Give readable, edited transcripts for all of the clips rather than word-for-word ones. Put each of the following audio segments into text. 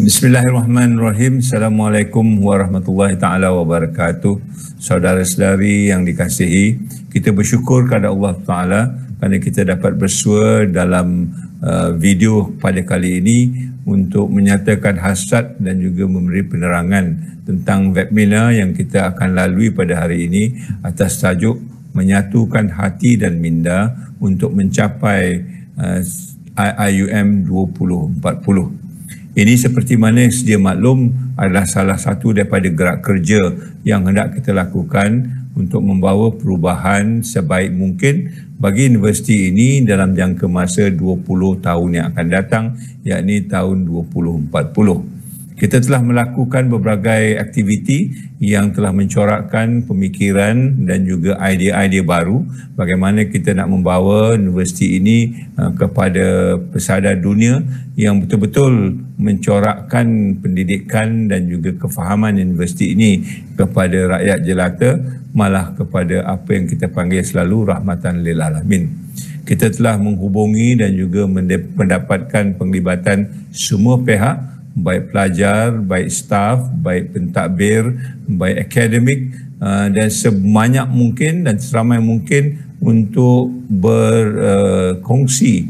Bismillahirrahmanirrahim. Assalamualaikum warahmatullahi ta'ala wabarakatuh. Saudara-saudari yang dikasihi, kita bersyukur kepada Allah Ta'ala kerana kita dapat bersua dalam video pada kali ini untuk menyatakan hasrat dan juga memberi penerangan tentang webinar yang kita akan lalui pada hari ini atas tajuk menyatukan hati dan minda untuk mencapai IUM 2040. Ini seperti mana sedia maklum adalah salah satu daripada gerak kerja yang hendak kita lakukan untuk membawa perubahan sebaik mungkin bagi universiti ini dalam jangka masa 20 tahun yang akan datang, yakni tahun 2040. Kita telah melakukan berbagai aktiviti yang telah mencorakkan pemikiran dan juga idea-idea baru bagaimana kita nak membawa universiti ini kepada pesada dunia yang betul-betul mencorakkan pendidikan dan juga kefahaman universiti ini kepada rakyat jelata, malah kepada apa yang kita panggil selalu rahmatan lil alamin. Kita telah menghubungi dan juga mendapatkan penglibatan semua pihak, baik pelajar, baik staf, baik pentadbir, baik akademik dan sebanyak mungkin dan seramai mungkin untuk berkongsi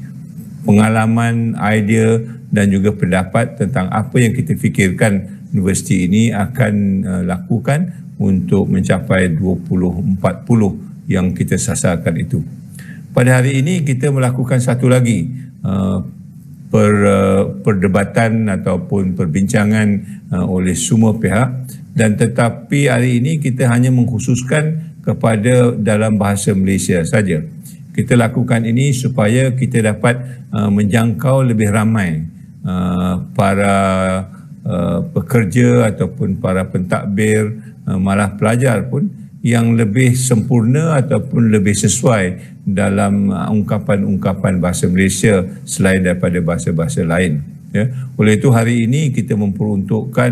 pengalaman, idea dan juga pendapat tentang apa yang kita fikirkan universiti ini akan lakukan untuk mencapai 2040 yang kita sasarkan itu. Pada hari ini kita melakukan satu lagi perdebatan ataupun perbincangan oleh semua pihak, dan tetapi hari ini kita hanya mengkhususkan kepada dalam bahasa Malaysia saja. Kita lakukan ini supaya kita dapat menjangkau lebih ramai para pekerja ataupun para pentadbir, malah pelajar pun yang lebih sempurna ataupun lebih sesuai dalam ungkapan-ungkapan bahasa Malaysia selain daripada bahasa-bahasa lain. Ya. Oleh itu hari ini kita memperuntukkan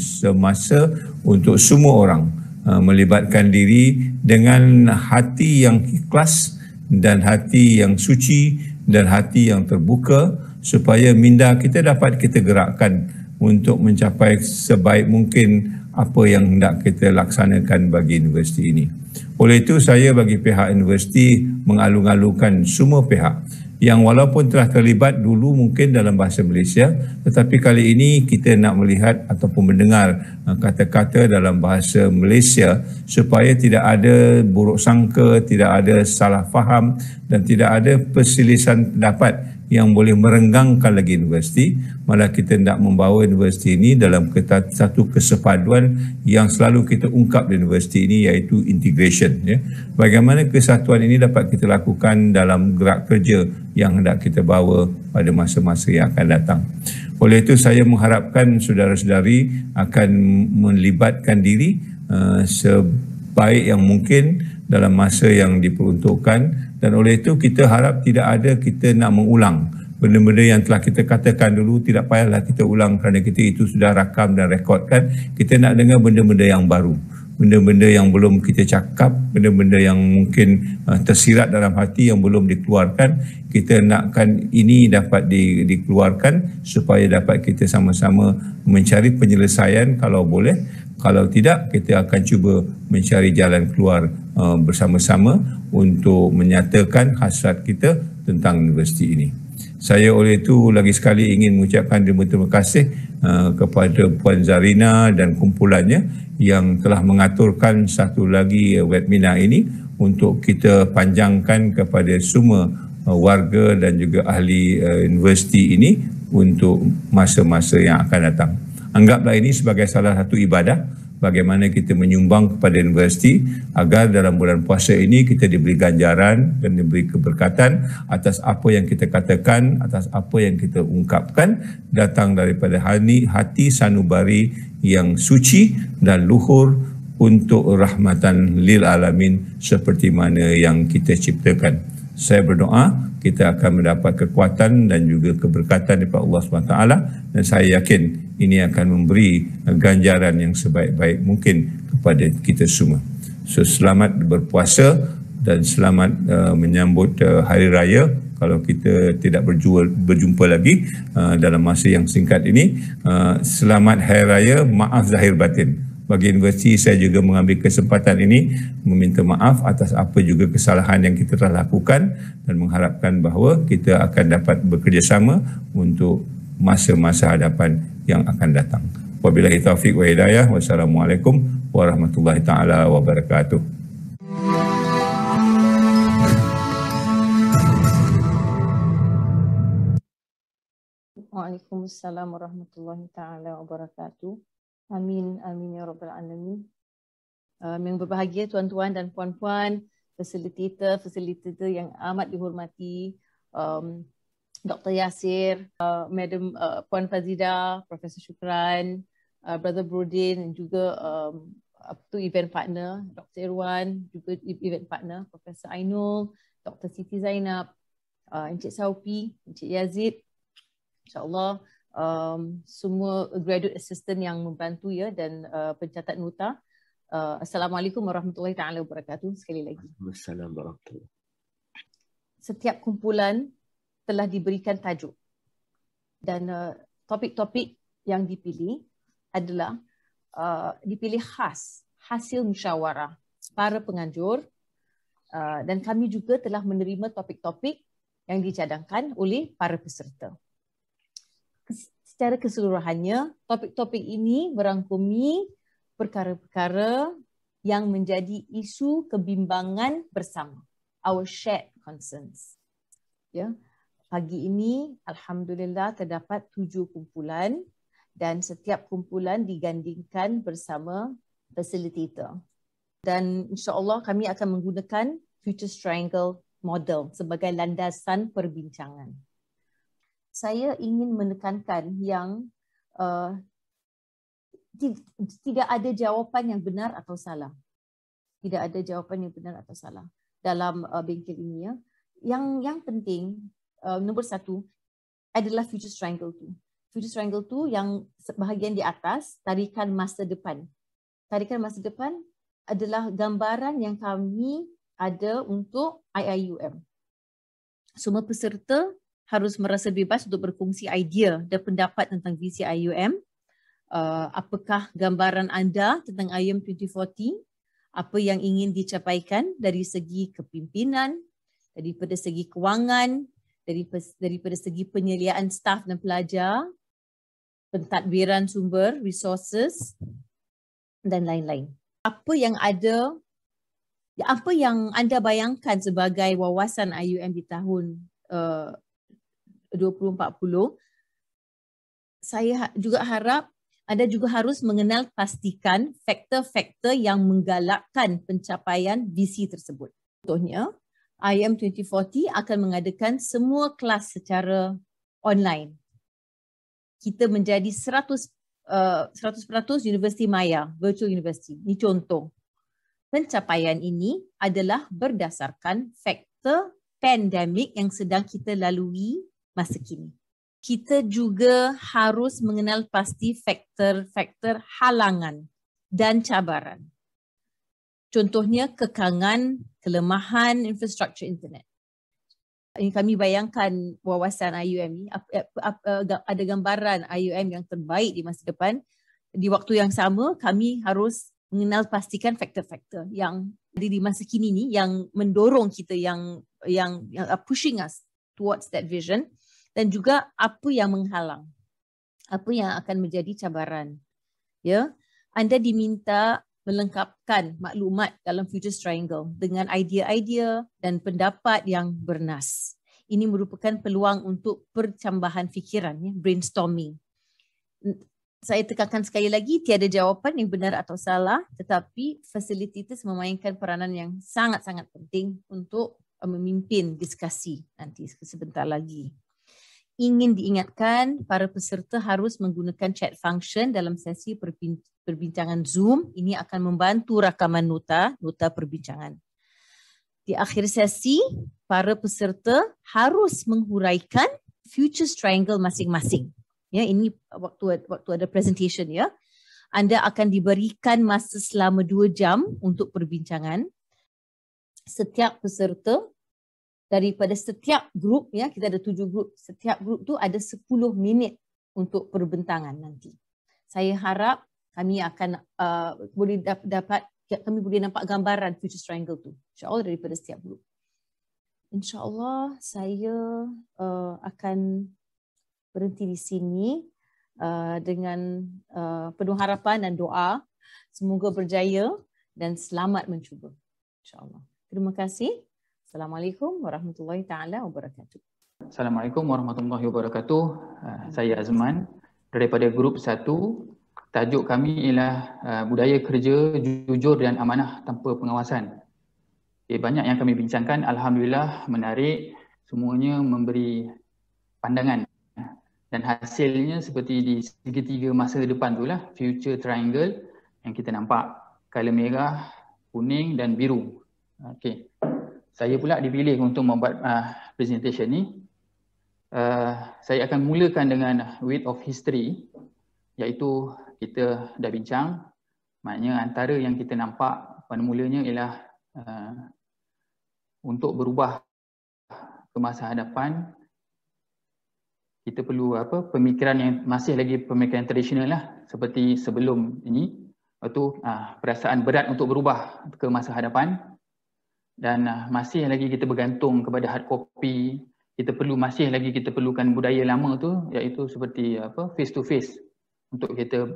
semasa untuk semua orang melibatkan diri dengan hati yang ikhlas dan hati yang suci dan hati yang terbuka supaya minda kita dapat kita gerakkan untuk mencapai sebaik mungkin apa yang hendak kita laksanakan bagi universiti ini. Oleh itu saya bagi pihak universiti mengalu-alukan semua pihak yang walaupun telah terlibat dulu mungkin dalam bahasa Malaysia, tetapi kali ini kita nak melihat ataupun mendengar kata-kata dalam bahasa Malaysia supaya tidak ada buruk sangka, tidak ada salah faham dan tidak ada perselisihan pendapat yang boleh merenggangkan lagi universiti. Malah kita hendak membawa universiti ini dalam satu kesepaduan yang selalu kita ungkap di universiti ini, iaitu integration. Ya. Bagaimana kesatuan ini dapat kita lakukan dalam gerak kerja yang hendak kita bawa pada masa-masa yang akan datang. Oleh itu saya mengharapkan saudara-saudari akan melibatkan diri sebaik yang mungkin dalam masa yang diperuntukkan, dan oleh itu kita harap tidak ada kita nak mengulang benda-benda yang telah kita katakan dulu. Tidak payahlah kita ulang kerana kita itu sudah rakam dan rekodkan. Kita nak dengar benda-benda yang baru, benda-benda yang belum kita cakap, benda-benda yang mungkin tersirat dalam hati yang belum dikeluarkan. Kita nakkan ini dapat dikeluarkan supaya dapat kita sama-sama mencari penyelesaian kalau boleh. Kalau tidak, kita akan cuba mencari jalan keluar bersama-sama untuk menyatakan hasrat kita tentang universiti ini. Saya oleh itu lagi sekali ingin mengucapkan terima kasih kepada Puan Zarina dan kumpulannya yang telah mengaturkan satu lagi webinar ini untuk kita panjangkan kepada semua warga dan juga ahli universiti ini untuk masa-masa yang akan datang. Anggaplah ini sebagai salah satu ibadah bagaimana kita menyumbang kepada universiti agar dalam bulan puasa ini kita diberi ganjaran dan diberi keberkatan atas apa yang kita katakan, atas apa yang kita ungkapkan, datang daripada hati sanubari yang suci dan luhur untuk rahmatan lil alamin seperti mana yang kita ciptakan. Saya berdoa kita akan mendapat kekuatan dan juga keberkatan daripada Allah SWT, dan saya yakin ini akan memberi ganjaran yang sebaik-baik mungkin kepada kita semua. So, selamat berpuasa dan selamat menyambut Hari Raya kalau kita tidak berjumpa lagi dalam masa yang singkat ini. Selamat Hari Raya, maaf zahir batin. Bagi universiti, saya juga mengambil kesempatan ini meminta maaf atas apa juga kesalahan yang kita telah lakukan dan mengharapkan bahawa kita akan dapat bekerjasama untuk masa-masa hadapan yang akan datang. Wabillahi taufiq wa hidayah. Wassalamualaikum warahmatullahi taala wabarakatuh. Waalaikumsalam warahmatallahi taala wabarakatuh. Amin, amin ya rabbal alamin. Yang berbahagia tuan-tuan dan puan-puan, fasilitator yang amat dihormati, Dr. Yasir, Madam Puan Fazida, Profesor Syukran, Brother Brodin dan juga event partner Dr. Irwan, juga event partner Profesor Ainul, Dr. Siti Zainab, Encik Saupi, Encik Yazid, insyaAllah semua graduate assistant yang membantu ya dan pencatat nota. Assalamualaikum warahmatullahi taala wabarakatuh sekali lagi. Assalamualaikum warahmatullahi. Setiap kumpulan telah diberikan tajuk dan topik-topik yang dipilih adalah dipilih khas hasil musyawarah para penganjur dan kami juga telah menerima topik-topik yang dicadangkan oleh para peserta. Secara keseluruhannya, topik-topik ini merangkumi perkara-perkara yang menjadi isu kebimbangan bersama, our shared concerns. Ya, pagi ini alhamdulillah terdapat 7 kumpulan dan setiap kumpulan digandingkan bersama facilitator. Dan insya-Allah kami akan menggunakan Futures Triangle model sebagai landasan perbincangan. Saya ingin menekankan yang tidak ada jawapan yang benar atau salah. Tidak ada jawapan yang benar atau salah dalam bengkel ini ya. Yang penting nombor 1 adalah Futures Triangle 2. Futures Triangle 2 yang bahagian di atas, tarikan masa depan. Tarikan masa depan adalah gambaran yang kami ada untuk IIUM. Semua peserta harus merasa bebas untuk berkongsi idea dan pendapat tentang visi IUM. Apakah gambaran anda tentang IUM 2040? Apa yang ingin dicapaikan dari segi kepimpinan, daripada segi kewangan, daripada segi penyediaan staf dan pelajar, pentadbiran sumber, resources dan lain-lain. Apa yang anda bayangkan sebagai wawasan IUM di tahun 2040, saya juga harap anda juga harus mengenal pastikan faktor-faktor yang menggalakkan pencapaian visi tersebut. Contohnya, IUM 2040 akan mengadakan semua kelas secara online. Kita menjadi 100% Universiti Maya, Virtual University. Ini contoh. Pencapaian ini adalah berdasarkan faktor pandemik yang sedang kita lalui masa kini. Kita juga harus mengenal pasti faktor-faktor halangan dan cabaran. Contohnya kekangan, kelemahan infrastruktur internet. Ini kami bayangkan wawasan IUM ni, ada gambaran IUM yang terbaik di masa depan. Di waktu yang sama, kami harus mengenal pastikan faktor-faktor yang ada di masa kini ni yang mendorong kita, yang pushing us towards that vision. Dan juga apa yang menghalang, apa yang akan menjadi cabaran. Ya, anda diminta melengkapkan maklumat dalam Futures Triangle dengan idea-idea dan pendapat yang bernas. Ini merupakan peluang untuk percambahan fikiran, ya, brainstorming. Saya tekankan sekali lagi, tiada jawapan yang benar atau salah, tetapi facilitators memainkan peranan yang sangat-sangat penting untuk memimpin diskusi nanti sebentar lagi. Ingin diingatkan, para peserta harus menggunakan chat function dalam sesi perbincangan Zoom. Ini akan membantu rakaman nota perbincangan. Di akhir sesi, para peserta harus menghuraikan Futures Triangle masing-masing. Ya, ini waktu ada presentation ya. Anda akan diberikan masa selama 2 jam untuk perbincangan. Setiap peserta daripada setiap grup, ya, kita ada 7 grup. Setiap grup tu ada 10 minit untuk perbentangan nanti. Saya harap kami akan boleh kami boleh nampak gambaran Futures Triangle tu, insya-Allah, daripada setiap grup. InsyaAllah saya akan berhenti di sini dengan penuh harapan dan doa. Semoga berjaya dan selamat mencuba. InsyaAllah. Terima kasih. Assalamualaikum warahmatullahi taala wabarakatuh. Assalamualaikum warahmatullahi wabarakatuh. Saya Azman daripada grup 1. Tajuk kami ialah budaya kerja jujur dan amanah tanpa pengawasan. Banyak yang kami bincangkan, alhamdulillah menarik, semuanya memberi pandangan dan hasilnya seperti di segitiga masa depan itulah Future Triangle yang kita nampak, color merah, kuning dan biru. Okey. Saya pula dipilih untuk membuat presentation ni. Saya akan mulakan dengan weight of history, iaitu kita dah bincang, maknanya antara yang kita nampak pada mulanya ialah untuk berubah ke masa hadapan, kita perlu pemikiran yang masih lagi pemikiran tradisional lah seperti sebelum ini. Lepas tu perasaan berat untuk berubah ke masa hadapan, dan masih lagi kita bergantung kepada hard copy. Masih lagi kita perlukan budaya lama tu, iaitu seperti face to face untuk kita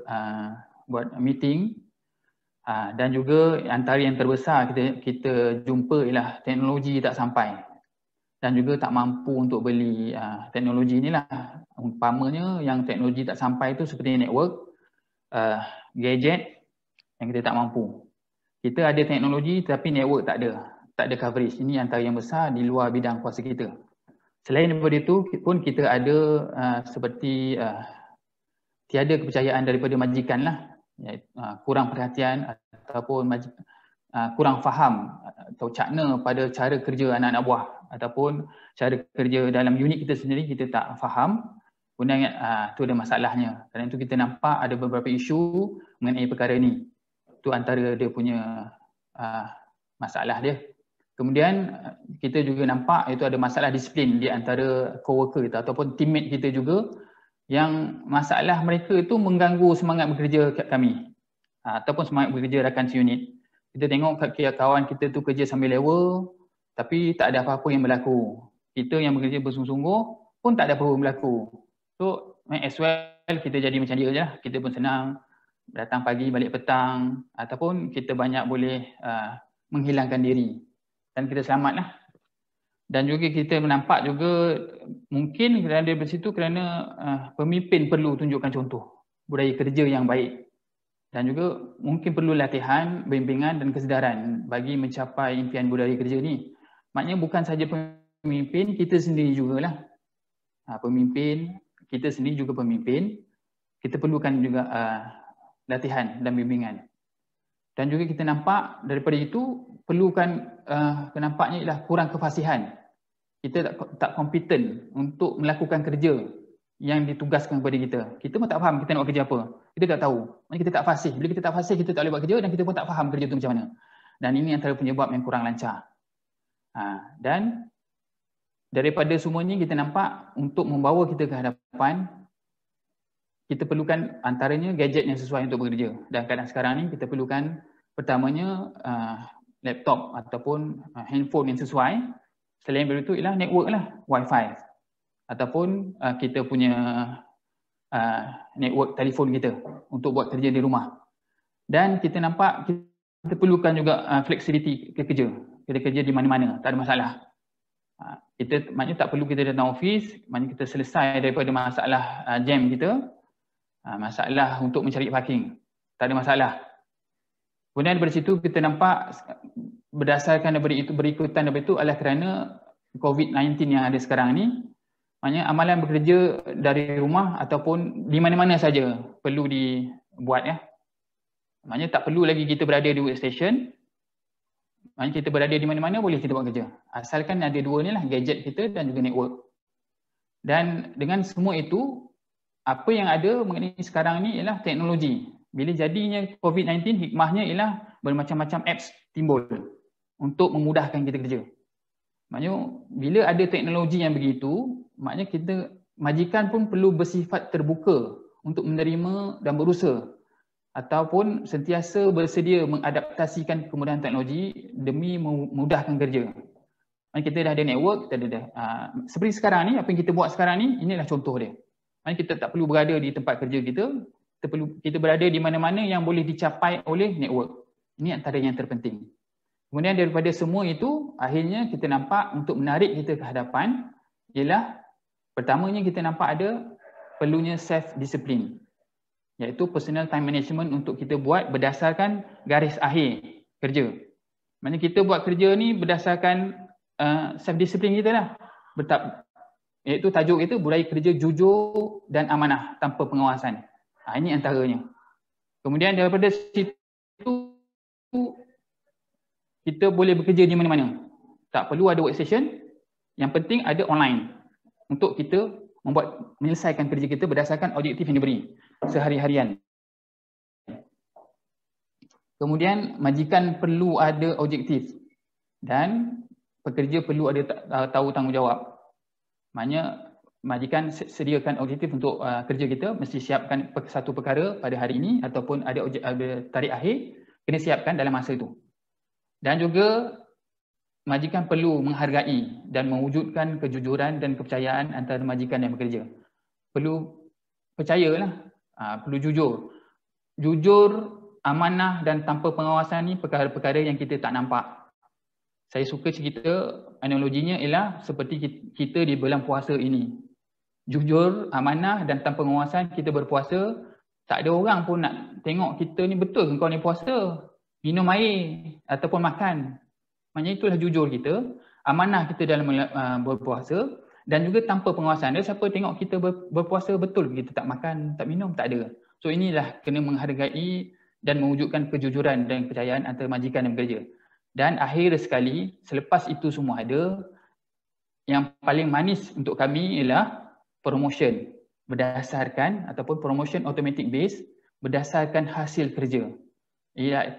buat meeting. Dan juga antara yang terbesar kita jumpa ialah teknologi tak sampai dan juga tak mampu untuk beli teknologi inilah. Umpamanya yang teknologi tak sampai itu seperti network, gadget yang kita tak mampu. Kita ada teknologi tapi network tak ada coverage. Ini antara yang besar di luar bidang kuasa kita. Selain daripada itu pun kita ada seperti tiada kepercayaan daripada majikan lah. Kurang perhatian ataupun kurang faham atau cakna pada cara kerja anak-anak buah ataupun cara kerja dalam unit kita sendiri, kita tak faham. Kemudian itu ada masalahnya. Kerana itu kita nampak ada beberapa isu mengenai perkara ni. Itu antara dia punya masalah dia. Kemudian kita juga nampak itu ada masalah disiplin di antara co-worker kita ataupun teammate kita juga, yang masalah mereka itu mengganggu semangat bekerja kami ataupun semangat bekerja rakan seunit. Kita tengok kawan kita tu kerja sambil lewa tapi tak ada apa-apa yang berlaku. Kita yang bekerja bersungguh-sungguh pun tak ada apa-apa yang berlaku. So as well kita jadi macam dia je lah. Kita pun senang datang pagi balik petang, ataupun kita banyak boleh menghilangkan diri dan kita selamat lah. Dan juga kita menampak juga mungkin kerana dari situ kerana pemimpin perlu tunjukkan contoh budaya kerja yang baik, dan juga mungkin perlu latihan, bimbingan dan kesedaran bagi mencapai impian budaya kerja ni. Maknanya bukan saja pemimpin, kita sendiri jugalah pemimpin, kita sendiri juga pemimpin, kita perlukan juga latihan dan bimbingan. Dan juga kita nampak daripada itu perlukan nampaknya ialah kurang kefasihan. Kita tak kompeten untuk melakukan kerja yang ditugaskan kepada kita. Kita pun tak faham kita nak buat kerja apa. Kita tak tahu. Maksudnya kita tak fasih. Bila kita tak fasih, kita tak boleh buat kerja dan kita pun tak faham kerja tu macam mana. Dan ini antara penyebab yang kurang lancar. Dan daripada semuanya kita nampak untuk membawa kita ke hadapan, kita perlukan antaranya gadget yang sesuai untuk bekerja. Dan kadang sekarang ni kita perlukan pertamanya laptop ataupun handphone yang sesuai. Selain dari itu ialah network lah, wifi ataupun kita punya network telefon kita untuk buat kerja di rumah. Dan kita nampak kita perlukan juga flexibility kerja. Kita kerja di mana-mana, tak ada masalah. Kita maknanya tak perlu kita datang office, maknanya kita selesai daripada masalah jam kita, masalah untuk mencari parking, tak ada masalah. Kemudian daripada situ kita nampak berdasarkan daripada itu, berikutan daripada itu adalah kerana COVID-19 yang ada sekarang ni, maknanya amalan bekerja dari rumah ataupun di mana-mana saja perlu dibuat ya. Maknanya tak perlu lagi kita berada di workstation. Maknanya kita berada di mana-mana boleh kita buat kerja. Asalkan ada dua ni lah, gadget kita dan juga network. Dan dengan semua itu, apa yang ada mengenai sekarang ni ialah teknologi. Bila jadinya COVID-19, hikmahnya ialah bermacam-macam apps timbul untuk memudahkan kita kerja. Maknanya bila ada teknologi yang begitu, maknanya kita majikan pun perlu bersifat terbuka untuk menerima dan berusaha ataupun sentiasa bersedia mengadaptasikan kemudahan teknologi demi memudahkan kerja. Kita dah ada network, kita dah seperti sekarang ni, apa yang kita buat sekarang ni, inilah contoh dia. Kita tak perlu berada di tempat kerja kita berada di mana-mana yang boleh dicapai oleh network. Ini antara yang terpenting. Kemudian daripada semua itu, akhirnya kita nampak untuk menarik kita ke hadapan ialah pertamanya kita nampak ada perlunya self-discipline, iaitu personal time management untuk kita buat berdasarkan garis akhir kerja. Maksudnya kita buat kerja ni berdasarkan self-discipline kita lah. Iaitu tajuk itu budaya kerja jujur dan amanah tanpa pengawasan. Ini antaranya. Kemudian daripada situ kita boleh bekerja di mana-mana. Tak perlu ada workstation. Yang penting ada online untuk kita menyelesaikan kerja kita berdasarkan objektif yang diberi sehari-harian. Kemudian majikan perlu ada objektif dan pekerja perlu ada tahu tanggungjawab. Maknanya majikan sediakan objektif untuk kerja kita, mesti siapkan satu perkara pada hari ini ataupun ada tarikh akhir, kena siapkan dalam masa itu. Dan juga majikan perlu menghargai dan mewujudkan kejujuran dan kepercayaan antara majikan dan pekerja. Perlu percayalah, perlu jujur. Jujur, amanah dan tanpa pengawasan ni perkara-perkara yang kita tak nampak. Saya suka cerita, analoginya ialah seperti kita di bulan puasa ini. Jujur, amanah dan tanpa pengawasan kita berpuasa, tak ada orang pun nak tengok kita ni betul ke kau ni puasa, minum air ataupun makan. Maknanya itulah jujur kita, amanah kita dalam berpuasa dan juga tanpa pengawasan. Ada siapa tengok kita berpuasa betul kita tak makan, tak minum, tak ada. So inilah kena menghargai dan mewujudkan kejujuran dan kepercayaan antara majikan dan pekerja. Dan akhir sekali, selepas itu semua ada, yang paling manis untuk kami ialah promotion berdasarkan ataupun promotion automatic base berdasarkan hasil kerja.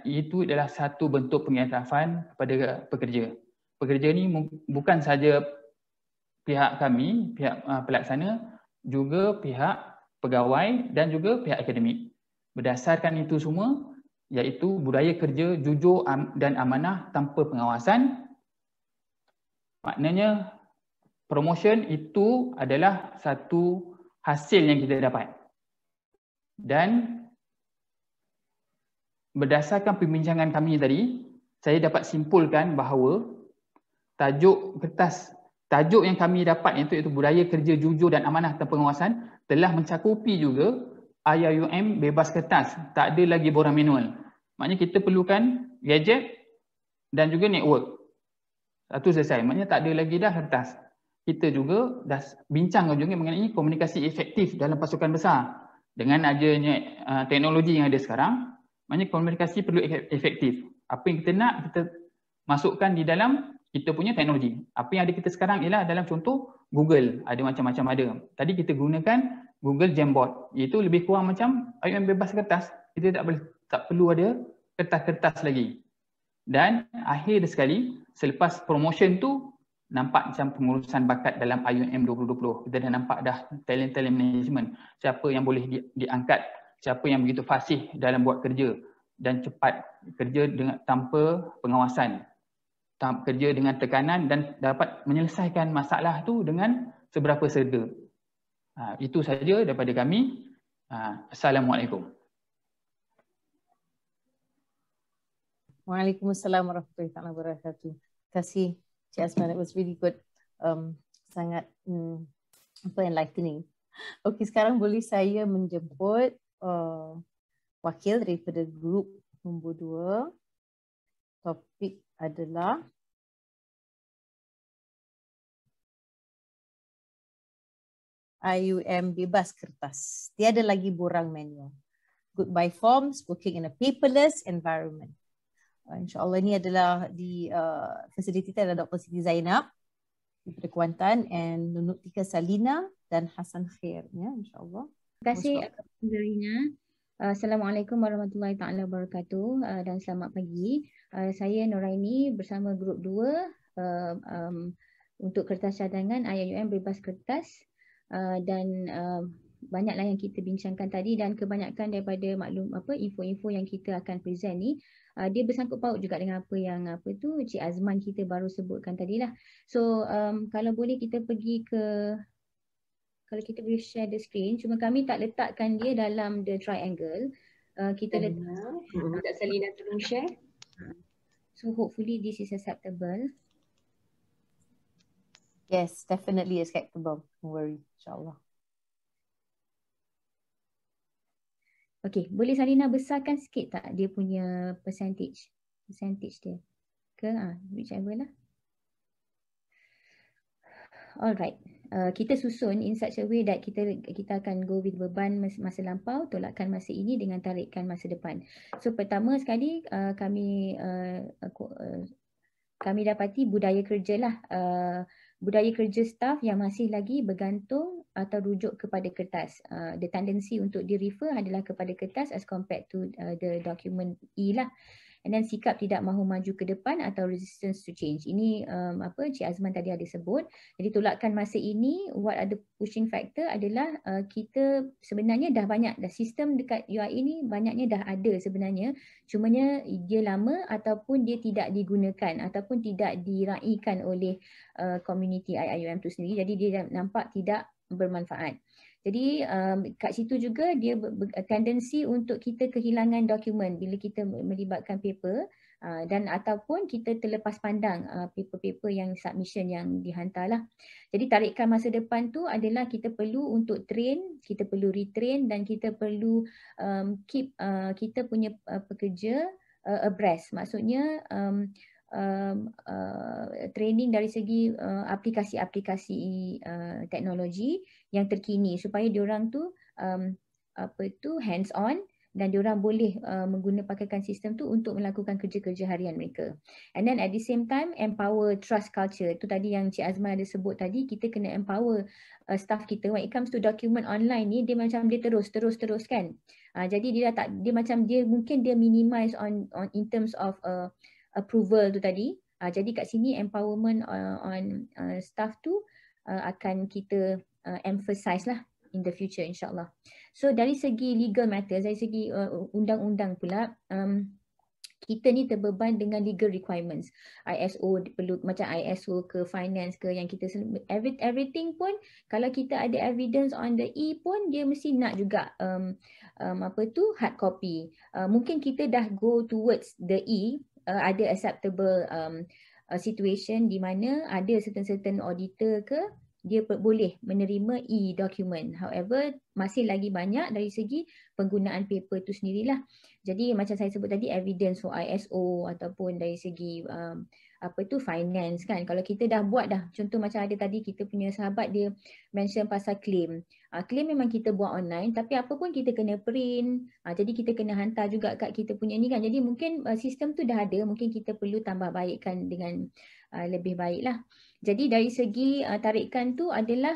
Itu adalah satu bentuk pengiktirafan kepada pekerja. Pekerja ni bukan saja pihak kami, pihak pelaksana, juga pihak pegawai dan juga pihak akademik. Berdasarkan itu semua, iaitu budaya kerja jujur dan amanah tanpa pengawasan. Maknanya promotion itu adalah satu hasil yang kita dapat. Dan berdasarkan perbincangan kami tadi, saya dapat simpulkan bahawa tajuk yang kami dapat iaitu budaya kerja jujur dan amanah tanpa pengawasan telah mencakupi juga IUM bebas kertas, tak ada lagi borang manual. Maknanya kita perlukan gadget dan juga network. Satu selesai, maknanya tak ada lagi dah kertas. Kita juga dah bincang juga mengenai komunikasi efektif dalam pasukan besar. Dengan adanya teknologi yang ada sekarang, maknanya komunikasi perlu efektif. Apa yang kita nak, kita masukkan di dalam kita punya teknologi. Apa yang ada kita sekarang ialah dalam contoh Google, ada macam-macam ada. Tadi kita gunakan Google Jamboard, iaitu lebih kurang macam IUM bebas kertas. Kita tak perlu ada kertas-kertas lagi. Dan akhir sekali, selepas promotion tu, nampak macam pengurusan bakat dalam IUM 2020. Kita dah nampak dah talent management. Siapa yang boleh diangkat, siapa yang begitu fasih dalam buat kerja dan cepat kerja tanpa pengawasan. Kerja dengan tekanan dan dapat menyelesaikan masalah tu dengan seberapa serta. Itu saja daripada kami. Assalamualaikum. Waalaikumsalam warahmatullahi wabarakatuh. Terima kasih Cik Azman, it was really good. Sangat enlightening. Okey, sekarang boleh saya menjemput wakil daripada grup nombor 2. Topik adalah IUM bebas kertas. Tiada lagi borang manual. Goodbye forms, working in a paperless environment. InsyaAllah ini adalah facilitator adalah Dr. Siti Zainab daripada Kuantan and Nunuk Tika Salina dan Hasan Khair, ya, insyaAllah. Terima kasih Zarina. Assalamualaikum warahmatullahi taala wabarakatuh dan selamat pagi. Saya Nuraini bersama grup 2 untuk kertas cadangan IIUM bebas kertas, dan banyaklah yang kita bincangkan tadi, dan kebanyakan daripada info-info yang kita akan present ni dia bersangkut paut juga dengan apa yang Cik Azman kita baru sebutkan tadilah. So kalau boleh kita pergi ke, kalau kita boleh share the screen, cuma kami tak letakkan dia dalam the triangle. Kita letak Kak Salina tolong share. So hopefully this is acceptable. Yes, definitely acceptable. Don't worry, insyaAllah. Okay, boleh Salina besarkan sikit tak dia punya percentage dia ke whichever lah. Alright, kita susun in such a way that kita akan go with beban masa lampau, tolakkan masa ini dengan tarikan masa depan. So pertama sekali kami dapati budaya kerja lah, budaya kerja staff yang masih lagi bergantung atau rujuk kepada kertas. The tendency untuk di refer adalah kepada kertas as compared to the document lah. And then sikap tidak mahu maju ke depan atau resistance to change. Ini Cik Azman tadi ada sebut. Jadi tolakkan masa ini, what are the pushing factor adalah kita sebenarnya dah banyak, dah sistem dekat UIA ni banyaknya dah ada sebenarnya. Cumanya dia lama ataupun dia tidak digunakan ataupun tidak diraikan oleh community IIUM tu sendiri. Jadi dia nampak tidak bermanfaat. Jadi kat situ juga dia tendensi untuk kita kehilangan dokumen bila kita melibatkan paper, dan ataupun kita terlepas pandang paper-paper yang submission yang dihantarlah. Jadi tarikan masa depan tu adalah kita perlu untuk train, kita perlu retrain, dan kita perlu keep kita punya pekerja abreast. Maksudnya training dari segi aplikasi-aplikasi teknologi yang terkini supaya diorang tu hands on dan diorang boleh pakaikan sistem tu untuk melakukan kerja-kerja harian mereka. And then at the same time empower trust culture. Itu tadi yang Cik Azman ada sebut tadi, kita kena empower staff kita. When it comes to document online ni, dia macam dia terus kan. Jadi dia mungkin dia minimize on in terms of approval tu tadi. Jadi kat sini empowerment on staff tu akan kita emphasize lah in the future insyaAllah. So dari segi legal matters, dari segi undang-undang pula, kita ni terbeban dengan legal requirements. ISO perlu, macam ISO ke finance ke yang kita everything pun kalau kita ada evidence on the E pun dia mesti nak juga hard copy. Mungkin kita dah go towards the E, ada acceptable situation di mana ada certain auditor ke dia boleh menerima e-document. However, masih lagi banyak dari segi penggunaan paper tu sendirilah. Jadi macam saya sebut tadi, evidence for ISO ataupun dari segi finance kan. Kalau kita dah buat dah, contoh macam ada tadi kita punya sahabat dia mention pasal claim. Claim memang kita buat online, tapi apa pun kita kena print. Jadi kita kena hantar juga kat kita punya ni kan. Jadi mungkin sistem tu dah ada, mungkin kita perlu tambah baikkan dengan lebih baik lah. Jadi dari segi tarikan tu adalah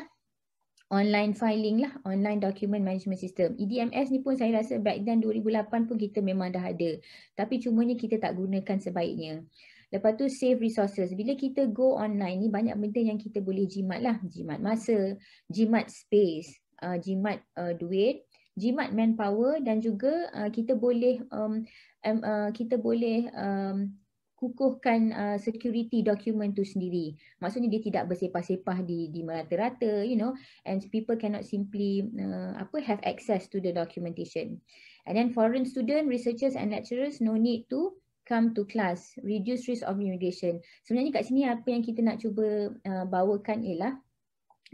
online filing lah, online document management system. EDMS ni pun saya rasa back then 2008 pun kita memang dah ada. Tapi cumanya kita tak gunakan sebaiknya. Lepas tu save resources. Bila kita go online ni banyak benda yang kita boleh jimat lah. Jimat masa, jimat space, jimat duit, jimat manpower, dan juga kita boleh kukuhkan security document tu sendiri. Maksudnya dia tidak bersepah-sepah di merata-rata, and people cannot simply have access to the documentation. And then foreign student, researchers and lecturers no need to come to class, reduce risk of immigration. Sebenarnya kat sini apa yang kita nak cuba bawakan ialah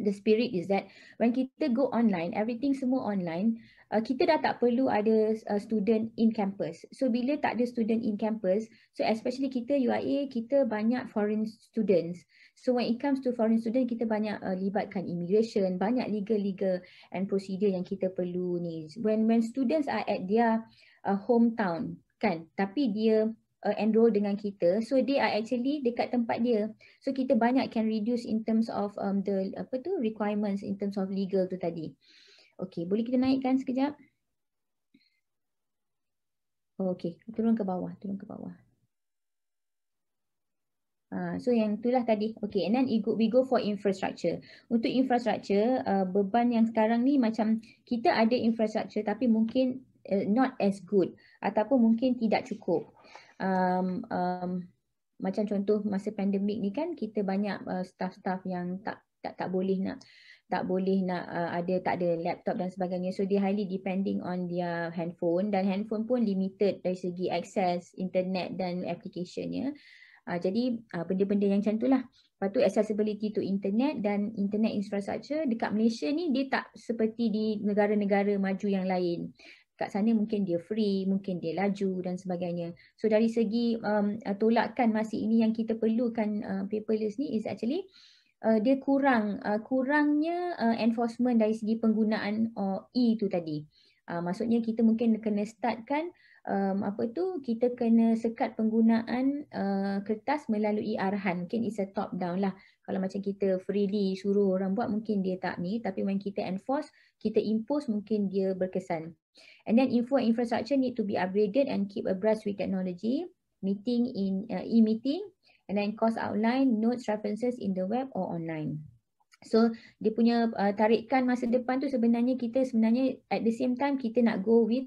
the spirit is that when kita go online, everything semua online, kita dah tak perlu ada student in campus. So bila tak ada student in campus, so especially kita UIA, kita banyak foreign students. So when it comes to foreign student, kita banyak libatkan immigration, banyak legal and procedure yang kita perlu ni. When students are at their hometown kan, tapi dia enroll dengan kita, so they are actually dekat tempat dia. So kita banyak can reduce in terms of the requirements in terms of legal tu tadi. Okey, boleh kita naikkan sekejap? Okey, turun ke bawah. So yang itulah tadi. Okay, and then we go for infrastructure. Untuk infrastructure, beban yang sekarang ni macam kita ada infrastructure tapi mungkin not as good ataupun mungkin tidak cukup. Macam contoh masa pandemik ni kan kita banyak staff-staff yang tak boleh nak tak ada laptop dan sebagainya, so they highly depending on their handphone, dan handphone pun limited dari segi akses internet dan applicationnya. Jadi benda-benda yang macam itulah. Lepas tu accessibility to internet dan internet infrastructure dekat Malaysia ni dia tak seperti di negara-negara maju yang lain. Kat sana mungkin dia free, mungkin dia laju dan sebagainya. So dari segi tolakan masa ini yang kita perlukan paperless ni is actually dia kurangnya enforcement dari segi penggunaan tu tadi. Maksudnya kita mungkin kena startkan kita kena sekat penggunaan kertas melalui arahan. Mungkin it's a top down lah. Kalau macam kita freely suruh orang buat mungkin dia tak ni, tapi when kita enforce, kita impose, mungkin dia berkesan. And then info and infrastructure need to be upgraded and keep abreast with technology, meeting in e-meeting, and then course outline, notes, references in the web or online. So dia punya tarikan masa depan tu sebenarnya kita at the same time kita nak go with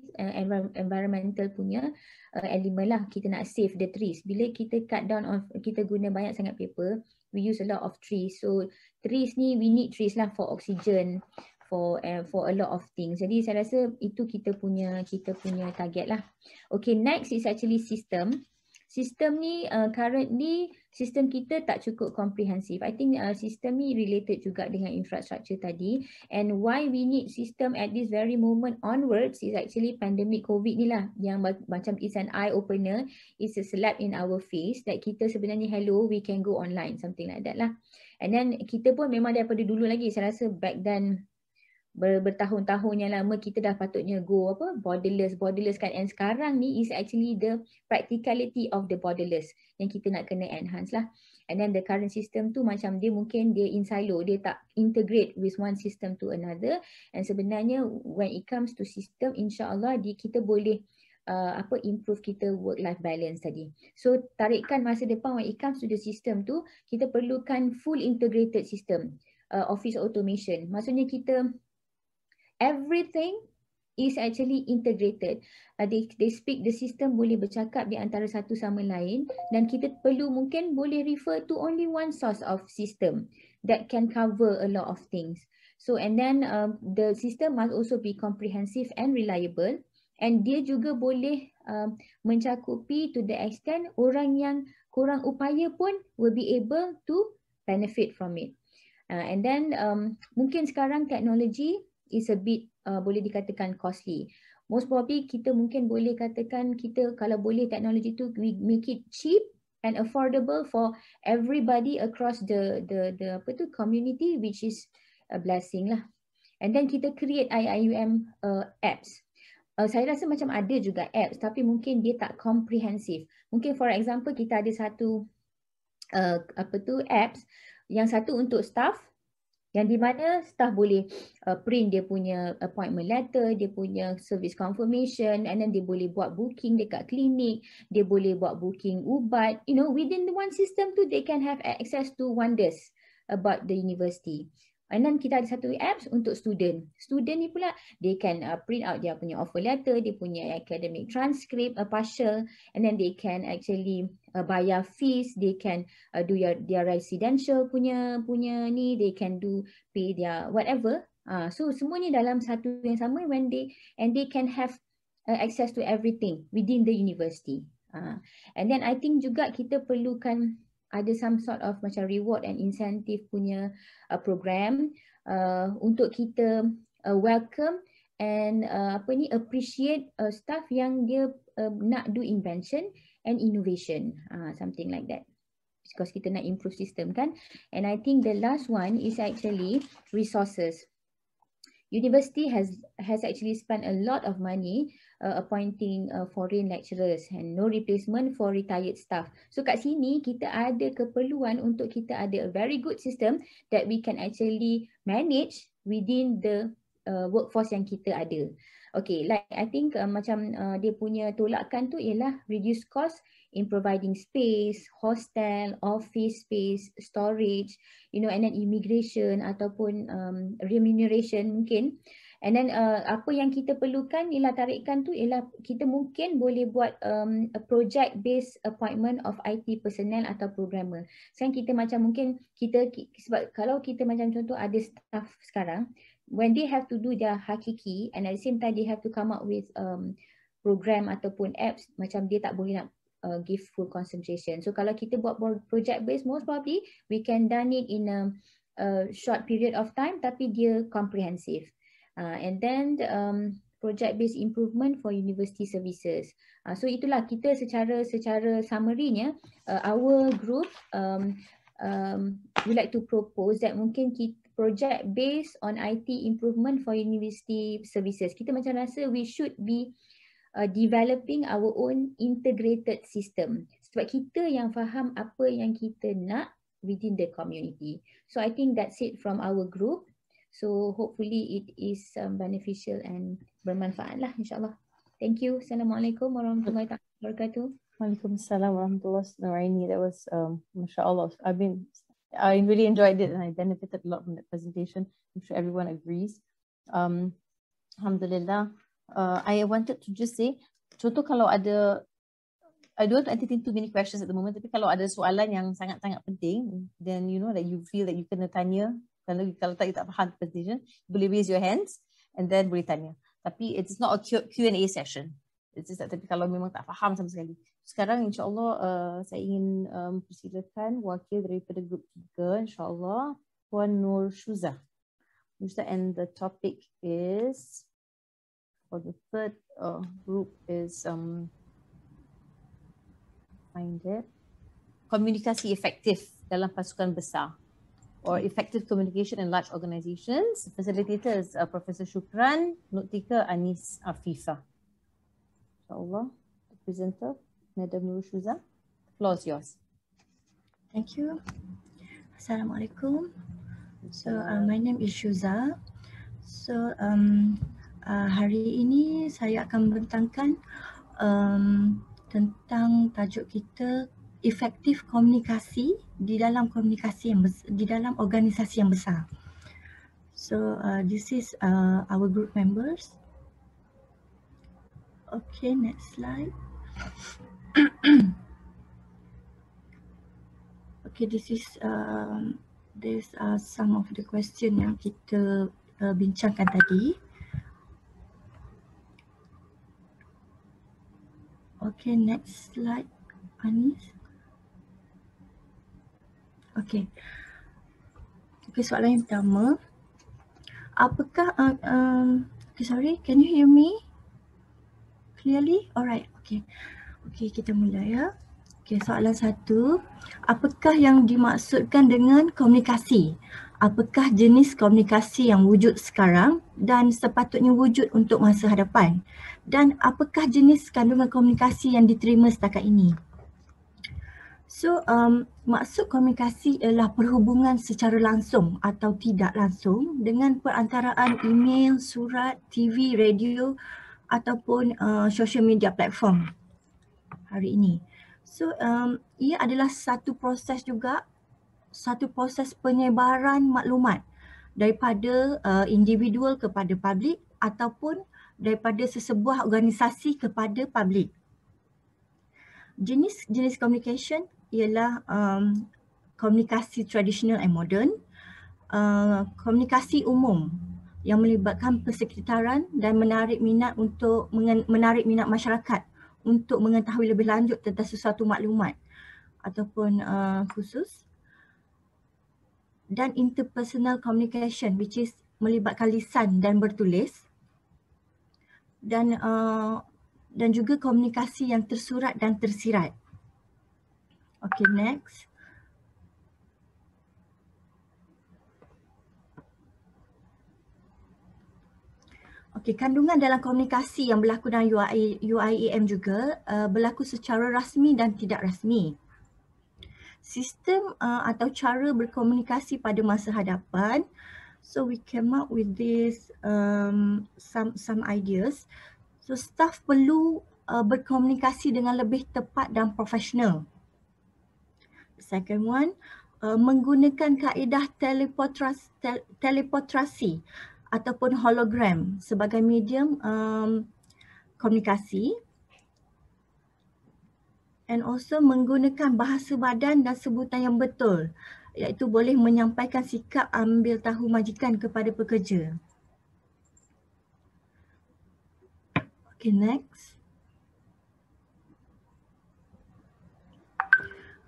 environmental punya element lah. Kita nak save the trees. Bila kita cut down on, kita guna banyak sangat paper, we use a lot of trees. So trees ni, we need trees lah for oxygen, for a lot of things. Jadi saya rasa itu kita punya target lah. Okay, next is actually system. Sistem ni currently sistem kita tak cukup komprehensif. I think sistem ni related juga dengan infrastructure tadi, and why we need system at this very moment onwards is actually pandemic COVID ni lah yang macam is an eye opener, is a slap in our face that kita sebenarnya hello we can go online, something like that lah. And then kita pun memang daripada dulu lagi, saya rasa back then bertahun-tahun yang lama kita dah patutnya go borderless kan, and sekarang ni is actually the practicality of the borderless yang kita nak kena enhance lah. And then the current system tu macam dia mungkin dia in silo, dia tak integrate with one system to another, and sebenarnya when it comes to system, insyaAllah kita boleh improve kita work-life balance tadi. So tarikan masa depan when it comes to the system tu, kita perlukan full integrated system, office automation. Maksudnya kita everything is actually integrated. They speak, the system boleh bercakap di antara satu sama lain, dan kita mungkin boleh refer to only one source of system that can cover a lot of things. So and then the system must also be comprehensive and reliable, and dia juga boleh mencakupi to the extent orang yang kurang upaya pun will be able to benefit from it. And then mungkin sekarang teknologi is a bit boleh dikatakan costly. Most probably kita mungkin boleh katakan kita kalau boleh teknologi tu we make it cheap and affordable for everybody across the community, which is a blessing lah. And then kita create IIUM apps. Saya rasa macam ada juga apps tapi mungkin dia tak komprehensif. Mungkin for example kita ada satu apps, yang satu untuk staff, yang di mana staff boleh print dia punya appointment letter, dia punya service confirmation, and then dia boleh buat booking dekat klinik, dia boleh buat booking ubat. You know, within the one system tu, they can have access to wonders about the university. And then kita ada satu apps untuk student. Student ni pula, they can print out dia punya offer letter, dia punya academic transcript, partial, and then they can actually bayar fees, they can do their residential punya ni, they can pay their whatever. So semuanya dalam satu yang sama and they can have access to everything within the university. And then I think juga kita perlukan ada some sort of macam reward and incentive punya program untuk kita welcome and appreciate staff yang dia nak do invention and innovation, something like that, because kita nak improve system kan. And I think the last one is actually resources. University has actually spent a lot of money appointing foreign lecturers and no replacement for retired staff. So kat sini kita ada keperluan untuk kita ada a very good system that we can actually manage within the workforce yang kita ada. Okay, like I think macam dia punya tolakan tu ialah reduce cost, in providing space, hostel, office space, storage, and then immigration ataupun remuneration mungkin. And then apa yang kita perlukan ialah tarikan tu ialah kita mungkin boleh buat a project based appointment of IT personnel atau programmer. Sekarang kita macam mungkin sebab kalau kita macam contoh ada staff sekarang, when they have to do their hakiki and at the same time they have to come up with program ataupun apps, macam dia tak boleh nak give full concentration. So kalau kita buat project based, most probably we can done it in a short period of time tapi dia comprehensive. And then project-based improvement for university services. So itulah kita secara summary-nya, our group we like to propose that mungkin project-based on IT improvement for university services. Kita macam rasa we should be developing our own integrated system. Sebab kita yang faham apa yang kita nak within the community. So I think that's it from our group. So hopefully it is beneficial and bermanfaat lah insyaAllah. Thank you. Assalamualaikum warahmatullahi wabarakatuh. Waalaikumsalam warahmatullahi wabarakatuh. That was mashallah. I really enjoyed it and I benefited a lot from that presentation. I'm sure everyone agrees. Alhamdulillah. I wanted to just say, contoh kalau ada, I don't want to entertain too many questions at the moment, tapi kalau ada soalan yang sangat-sangat penting, then that you feel that you kena tanya. Kalau tak faham presentation, boleh raise your hands and then boleh tanya. Tapi it's not a Q&A session. It's just that, tapi kalau memang tak faham sama sekali. Sekarang insyaAllah saya ingin persilakan wakil daripada grup 3, insyaAllah, Puan Nur Shuza. And the topic is, for the third group is, find it, komunikasi efektif dalam pasukan besar, or effective communication in large organizations. Facilitator is Professor Shukran, note taker Anis Afifa. InsyaAllah, the presenter, Madam Nur Shuza, the floor is yours. Thank you. Assalamualaikum. So my name is Shuza. So hari ini saya akan membentangkan tentang tajuk kita, efektif komunikasi di dalam organisasi yang besar. So this is our group members. Okay, next slide. Okay, this is there's some of the question yang kita bincangkan tadi. Okay, next slide, Anis. Okay. Okay, soalan yang pertama. Apakah, okay, sorry, can you hear me clearly? Alright, okay. Okay, kita mulai ya. Okay, soalan 1. Apakah yang dimaksudkan dengan komunikasi? Apakah jenis komunikasi yang wujud sekarang dan sepatutnya wujud untuk masa hadapan? Dan apakah jenis kandungan komunikasi yang diterima setakat ini? So, maksud komunikasi ialah perhubungan secara langsung atau tidak langsung dengan perantaraan email, surat, TV, radio ataupun social media platform hari ini. So, ia adalah satu proses penyebaran maklumat daripada individual kepada publik ataupun daripada sesebuah organisasi kepada publik. Jenis communication ialah komunikasi tradisional and modern, komunikasi umum yang melibatkan persekitaran dan menarik minat masyarakat untuk mengetahui lebih lanjut tentang sesuatu maklumat ataupun khusus, dan interpersonal communication which is melibatkan lisan dan bertulis, dan juga komunikasi yang tersurat dan tersirat. Okay, next. Okay, kandungan dalam komunikasi yang berlaku dalam UIAM juga berlaku secara rasmi dan tidak rasmi. Sistem atau cara berkomunikasi pada masa hadapan. So we came up with this some ideas. So staff perlu berkomunikasi dengan lebih tepat dan profesional. Second one, menggunakan kaedah teleportasi ataupun hologram sebagai medium komunikasi, and also menggunakan bahasa badan dan sebutan yang betul, iaitu boleh menyampaikan sikap ambil tahu majikan kepada pekerja. Okay, next.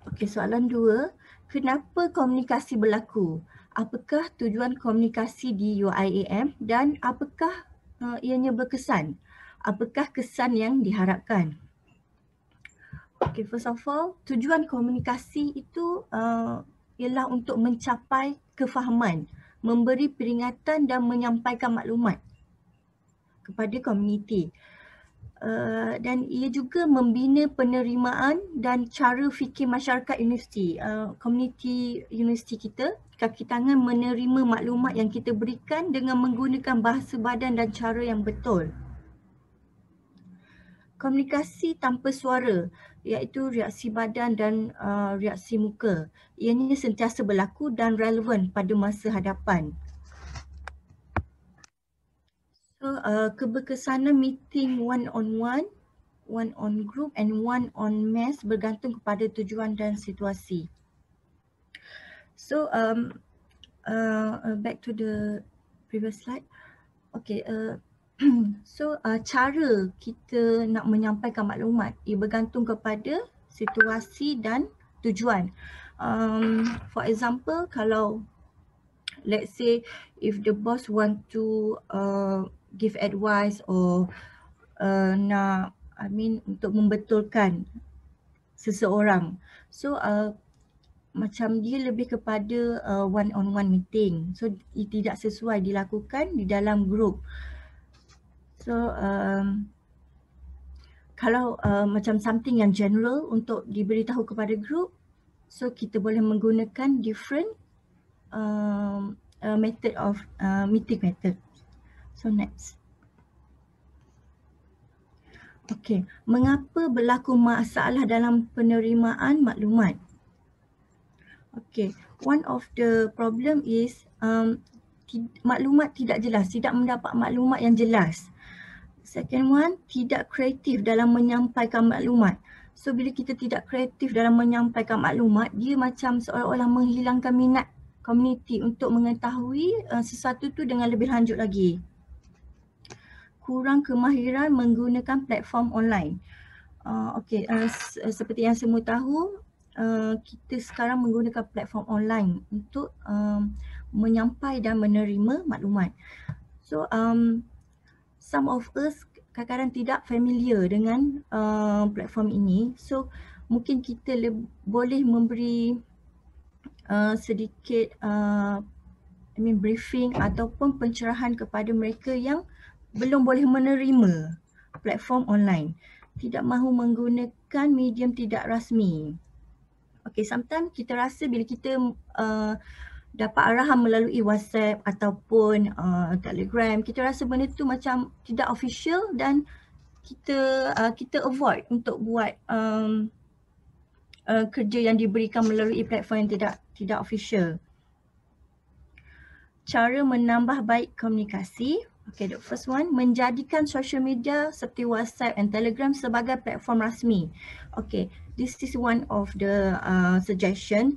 Okay, soalan 2. Kenapa komunikasi berlaku? Apakah tujuan komunikasi di UIAM dan apakah ianya berkesan? Apakah kesan yang diharapkan? Okay, first of all, tujuan komunikasi itu ialah untuk mencapai kefahaman, memberi peringatan dan menyampaikan maklumat kepada komuniti. Dan ia juga membina penerimaan dan cara fikir masyarakat universiti. Komuniti universiti kita, kaki tangan menerima maklumat yang kita berikan dengan menggunakan bahasa badan dan cara yang betul. Komunikasi tanpa suara, iaitu reaksi badan dan reaksi muka. Ianya sentiasa berlaku dan relevan pada masa hadapan. So, keberkesanan meeting one-on-one, one-on-group and one-on-mass bergantung kepada tujuan dan situasi. So, back to the previous slide. Okay, so cara kita nak menyampaikan maklumat ia bergantung kepada situasi dan tujuan. For example, kalau let's say if the boss want to give advice or untuk membetulkan seseorang, so macam dia lebih kepada one-on-one meeting, so tidak sesuai dilakukan di dalam group. So kalau macam something yang general untuk diberitahu kepada group, so kita boleh menggunakan different method of meeting method. So next. Okay, mengapa berlaku masalah dalam penerimaan maklumat? Okay, one of the problem is maklumat tidak jelas, tidak mendapat maklumat yang jelas. Second one, tidak kreatif dalam menyampaikan maklumat. So bila kita tidak kreatif dalam menyampaikan maklumat, dia macam seolah-olah menghilangkan minat komuniti untuk mengetahui sesuatu tu dengan lebih lanjut lagi. Kurang kemahiran menggunakan platform online. Seperti yang semua tahu, kita sekarang menggunakan platform online untuk menyampai dan menerima maklumat. So some of us kadang-kadang tidak familiar dengan platform ini. So mungkin kita boleh memberi sedikit briefing ataupun pencerahan kepada mereka yang belum boleh menerima platform online, tidak mahu menggunakan medium tidak rasmi. Okay, sometimes kita rasa bila kita dapat arahan melalui WhatsApp ataupun Telegram, kita rasa benda tu macam tidak official dan kita avoid untuk buat kerja yang diberikan melalui platform yang tidak official. Cara menambah baik komunikasi. Okay, the first one, menjadikan social media seperti WhatsApp and Telegram sebagai platform rasmi. Okay, this is one of the suggestion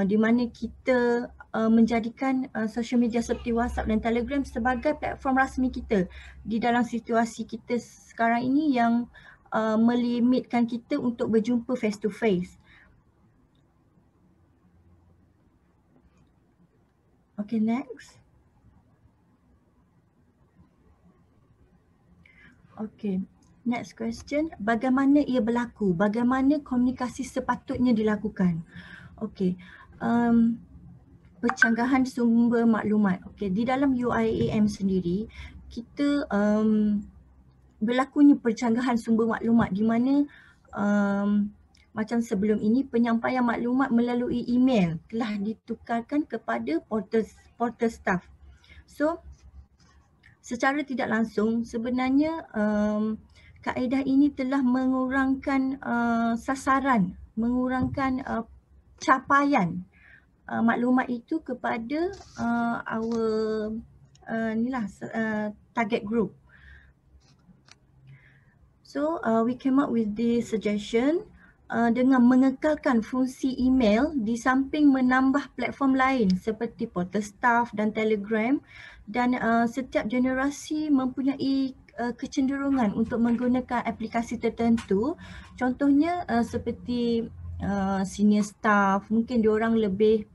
di mana kita menjadikan social media seperti WhatsApp dan Telegram sebagai platform rasmi kita di dalam situasi kita sekarang ini yang melimitkan kita untuk berjumpa face to face. Okay, next. Okay, next question. Bagaimana ia berlaku? Bagaimana komunikasi sepatutnya dilakukan? Okay, pencanggahan sumber maklumat. Okay, di dalam UIAM sendiri, kita berlakunya pencanggahan sumber maklumat di mana macam sebelum ini penyampaian maklumat melalui email telah ditukarkan kepada portal staff. So secara tidak langsung sebenarnya kaedah ini telah mengurangkan sasaran, mengurangkan capaian maklumat itu kepada our target group. So we came up with this suggestion dengan mengekalkan fungsi email di samping menambah platform lain seperti portal staff dan Telegram, dan setiap generasi mempunyai kecenderungan untuk menggunakan aplikasi tertentu. Contohnya seperti senior staff, mungkin diorang lebih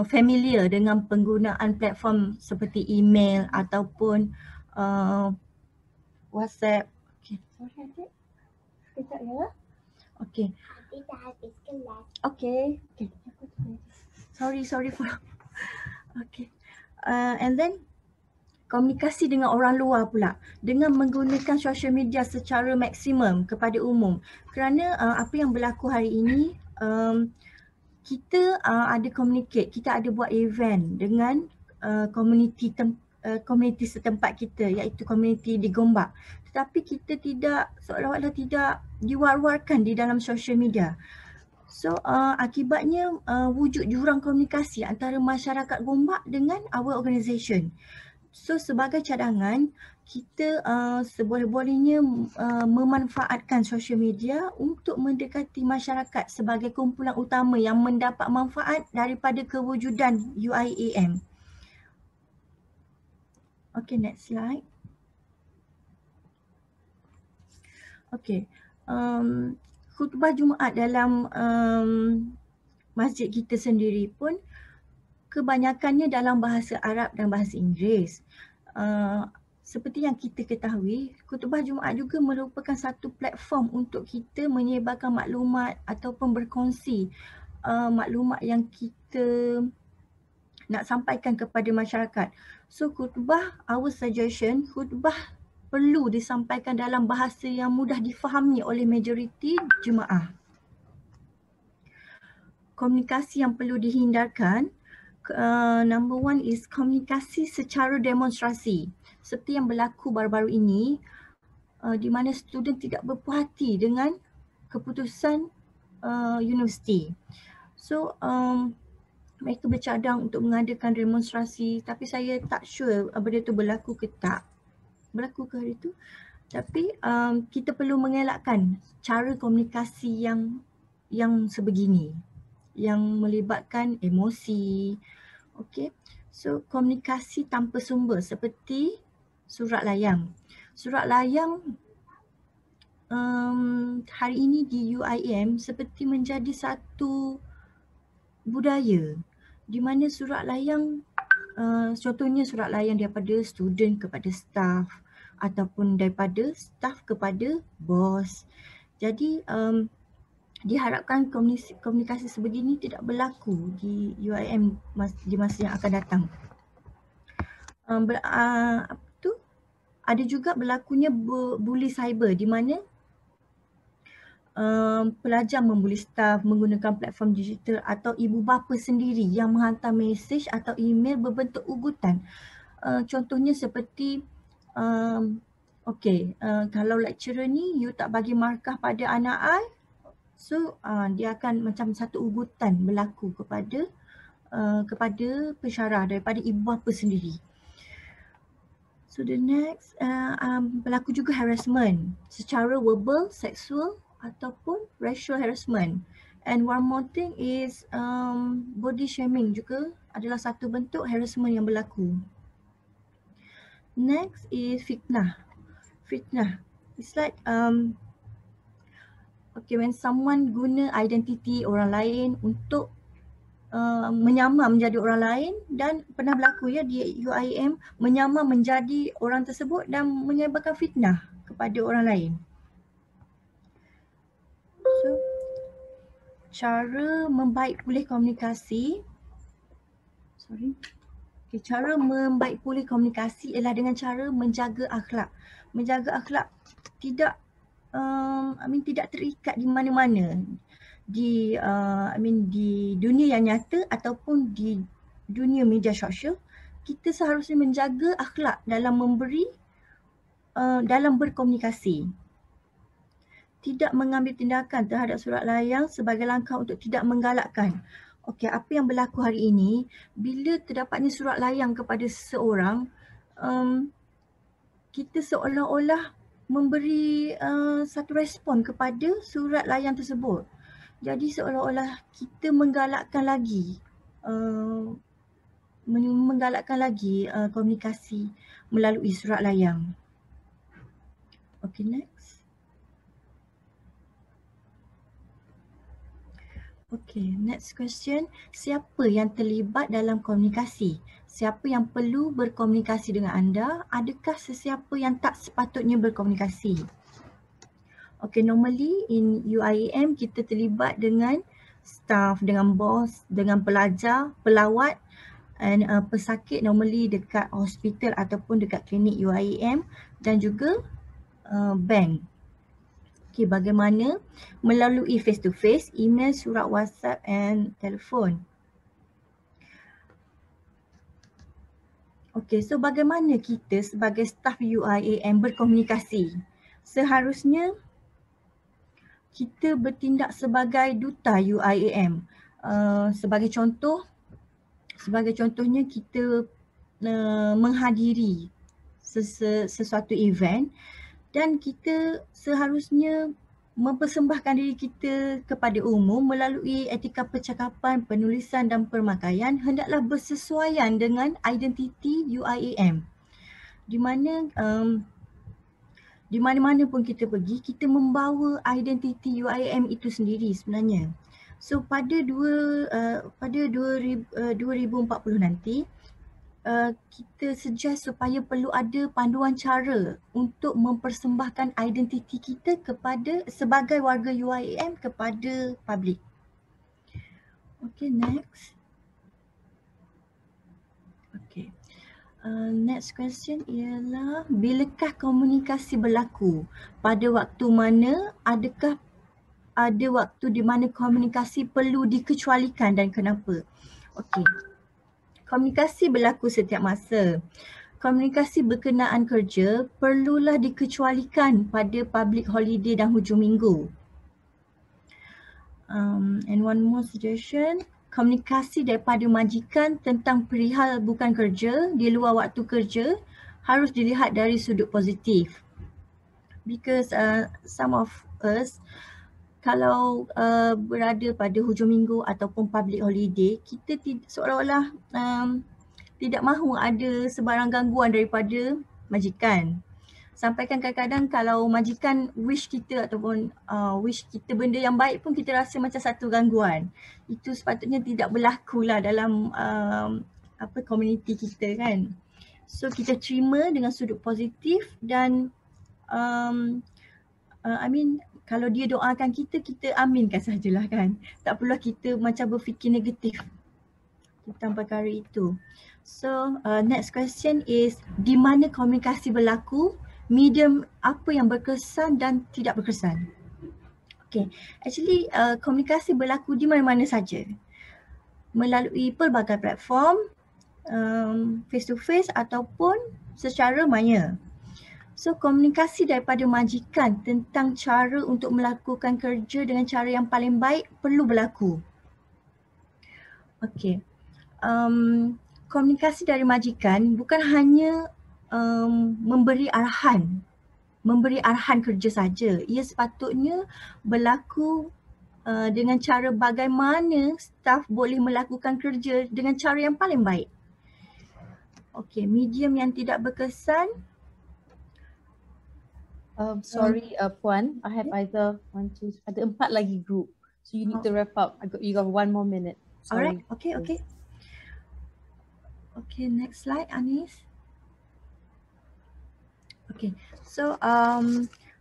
familiar dengan penggunaan platform seperti email ataupun WhatsApp. Okay, sorry adik. Sekejap ya. Okay. Okay. Okay. Sorry for. Okay. And then komunikasi dengan orang luar pula dengan menggunakan social media secara maksimum kepada umum. Kerana apa yang berlaku hari ini, kita ada communicate, kita ada buat event dengan komuniti setempat kita, iaitu komuniti di Gombak. Tetapi kita tidak, seolah-olah tidak diwar-warkan di dalam social media. So akibatnya wujud jurang komunikasi antara masyarakat Gombak dengan our organisation. So sebagai cadangan, kita seboleh-bolehnya memanfaatkan social media untuk mendekati masyarakat sebagai kumpulan utama yang mendapat manfaat daripada kewujudan UIAM. Okay, next slide. Okay, khutbah Jumaat dalam masjid kita sendiri pun kebanyakannya dalam bahasa Arab dan bahasa Inggeris. Seperti yang kita ketahui, khutbah Jumaat juga merupakan satu platform untuk kita menyebarkan maklumat ataupun berkongsi maklumat yang kita nak sampaikan kepada masyarakat. So khutbah, our suggestion, khutbah perlu disampaikan dalam bahasa yang mudah difahami oleh majoriti jemaah. Komunikasi yang perlu dihindarkan, number one is komunikasi secara demonstrasi. Seperti yang berlaku baru-baru ini, di mana student tidak berpuas hati dengan keputusan universiti. So mereka bercadang untuk mengadakan demonstrasi, tapi saya tak sure benda itu berlaku ke tak. Berlaku ke hari itu. Tapi kita perlu mengelakkan cara komunikasi yang sebegini, yang melibatkan emosi. Okay. So komunikasi tanpa sumber seperti surat layang. Surat layang hari ini di UIM seperti menjadi satu budaya di mana surat layang, contohnya surat layang daripada student kepada staff ataupun daripada staff kepada bos. Jadi diharapkan komunikasi sebegini tidak berlaku di UIM di masa yang akan datang. Ada juga berlakunya bully cyber di mana pelajar membuli staff menggunakan platform digital atau ibu bapa sendiri yang menghantar mesej atau email berbentuk ugutan. Contohnya seperti kalau lecturer ni you tak bagi markah pada anak I, so dia akan macam satu ugutan berlaku kepada pensyarah daripada ibu bapa sendiri. So the next, berlaku juga harassment secara verbal, seksual ataupun racial harassment. And one more thing is body shaming juga adalah satu bentuk harassment yang berlaku. Next is fitnah. Fitnah, it's like when someone guna identiti orang lain untuk menyamar menjadi orang lain, dan pernah berlaku ya di UIM menyamar menjadi orang tersebut dan menyebarkan fitnah kepada orang lain. So, cara membaik pulih komunikasi, cara membaik pulih komunikasi ialah dengan cara menjaga akhlak. Menjaga akhlak tidak tidak terikat di mana-mana. Di dunia yang nyata ataupun di dunia media sosial, kita seharusnya menjaga akhlak dalam memberi dalam berkomunikasi. Tidak mengambil tindakan terhadap surat layang sebagai langkah untuk tidak menggalakkan. Okey, apa yang berlaku hari ini, bila terdapatnya surat layang kepada seseorang, kita seolah-olah memberi satu respon kepada surat layang tersebut. Jadi seolah-olah kita menggalakkan lagi komunikasi melalui surat layang. Okay, next. Okay, next question. Siapa yang terlibat dalam komunikasi? Siapa yang perlu berkomunikasi dengan anda? Adakah sesiapa yang tak sepatutnya berkomunikasi? Okay, normally in UIAM kita terlibat dengan staff, dengan bos, dengan pelajar, pelawat and pesakit normally dekat hospital ataupun dekat klinik UIAM dan juga bank. Okay, bagaimana? Melalui face to face, email, surat WhatsApp and telefon. Okay, so bagaimana kita sebagai staff UIAM berkomunikasi? Seharusnya kita bertindak sebagai duta UIAM. Sebagai contohnya kita menghadiri sesuatu event dan kita seharusnya mempersembahkan diri kita kepada umum melalui etika percakapan, penulisan dan pemakaian hendaklah bersesuaian dengan identiti UIAM. Di mana-mana pun kita pergi, kita membawa identiti UIAM itu sendiri sebenarnya. So pada 2040 nanti, kita suggest supaya perlu ada panduan cara untuk mempersembahkan identiti kita sebagai warga UIAM kepada publik. Okay, next. Okay. Next question ialah, bilakah komunikasi berlaku? Pada waktu mana? Adakah ada waktu di mana komunikasi perlu dikecualikan dan kenapa? Okay. Komunikasi berlaku setiap masa. Komunikasi berkenaan kerja perlulah dikecualikan pada public holiday dan hujung minggu. And one more suggestion, komunikasi daripada majikan tentang perihal bukan kerja di luar waktu kerja harus dilihat dari sudut positif. Because some of us, kalau berada pada hujung minggu ataupun public holiday, kita seolah-olah tidak mahu ada sebarang gangguan daripada majikan. Sampaikan kadang-kadang kalau majikan wish kita ataupun wish kita benda yang baik pun kita rasa macam satu gangguan. Itu sepatutnya tidak berlaku lah dalam komuniti kita kan. So kita terima dengan sudut positif dan kalau dia doakan kita, kita aminkan sajalah kan. Tak perlu kita macam berfikir negatif tentang perkara itu. So next question is, di mana komunikasi berlaku? Medium apa yang berkesan dan tidak berkesan? Okay, actually komunikasi berlaku di mana-mana saja. Melalui pelbagai platform, face to face ataupun secara maya. So komunikasi daripada majikan tentang cara untuk melakukan kerja dengan cara yang paling baik perlu berlaku. Okay. Komunikasi dari majikan bukan hanya memberi arahan kerja saja. Ia sepatutnya berlaku dengan cara bagaimana staf boleh melakukan kerja dengan cara yang paling baik. Okay, medium yang tidak berkesan. Sorry, Puan, I have either ada 4 lagi group. So you need to wrap up. You got 1 more minute. Sorry. Alright, okay. Okay, next slide, Anis. Okay, so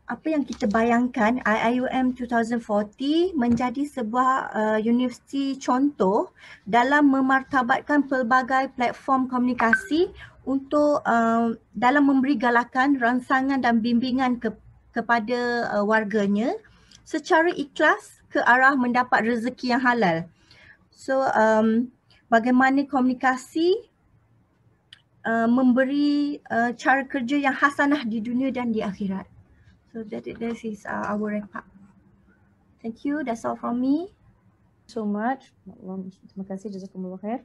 apa yang kita bayangkan IIUM 2040 menjadi sebuah universiti contoh dalam memartabatkan pelbagai platform komunikasi untuk dalam memberi galakan, rangsangan dan bimbingan kepada warganya secara ikhlas ke arah mendapat rezeki yang halal. So bagaimana komunikasi memberi cara kerja yang hasanah di dunia dan di akhirat. So that is our wrap up. Thank you. That's all from me. So much. Terima kasih, jazakumullah khair.